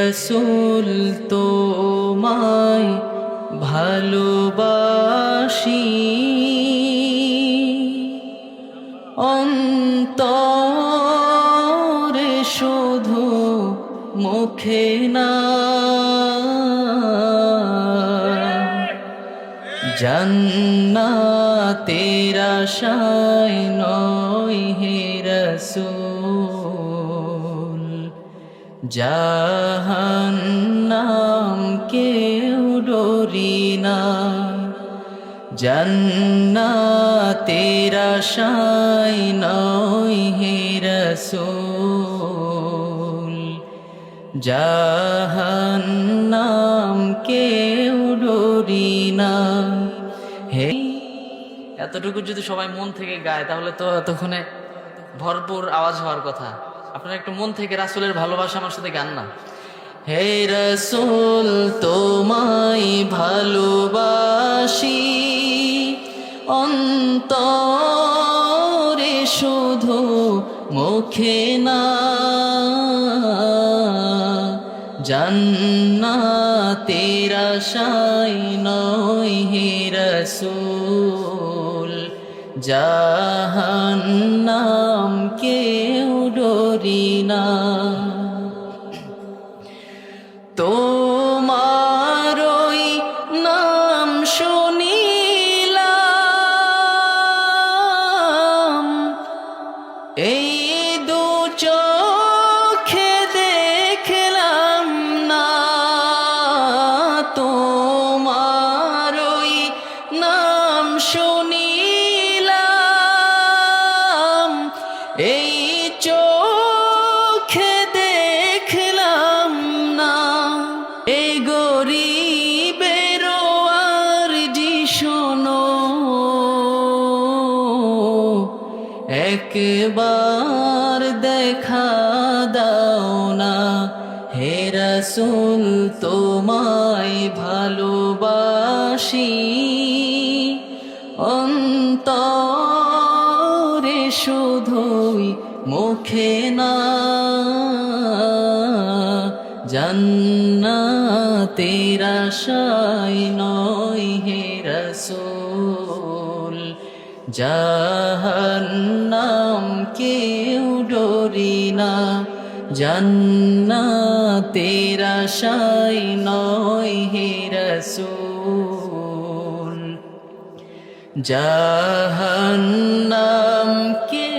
রসূল তোমায় ভালোবাসি, অন্তরে শুধু মুখে না। জান্নাতের আশায় নয় হে রসূল, জাহান্নাম কেউ ডরি না। জান্নাতের আশায় নয় হে রসূল, জাহান্নাম কেউ ডরি না। হে, এতটুকু যদি সবাই মন থেকে গায় তাহলে তো এতক্ষণে ভরপুর আওয়াজ হওয়ার কথা। আপনারা একটু মন থেকে রাসূলের ভালোবাসা আমার সাথে গান না। হে রসূল তোমায় ভালোবাসি, অন্তরে শুধু মুখে না। জান্নাতের আশায় নয় হে রসূল, জাহান্নাম কেউ ডরি না। তোমারই নাম শুনিলাম, এই দু চোখে দেখলাম না। তোমারই নাম শুনিলাম, এই চোখে দেখলাম না। এই গরিবের আরজি শোনো, একবার দেখা দাও না। হে রসূল তোমায় ভালোবাসি, অন্তরে শুধুই মুখে না। জান্নাতের আশায় নয় হে রসূল, জাহান্নাম কেউ ডরি না। জান্নাতের আশায় নয় হে রসূল, জাহান্নাম কে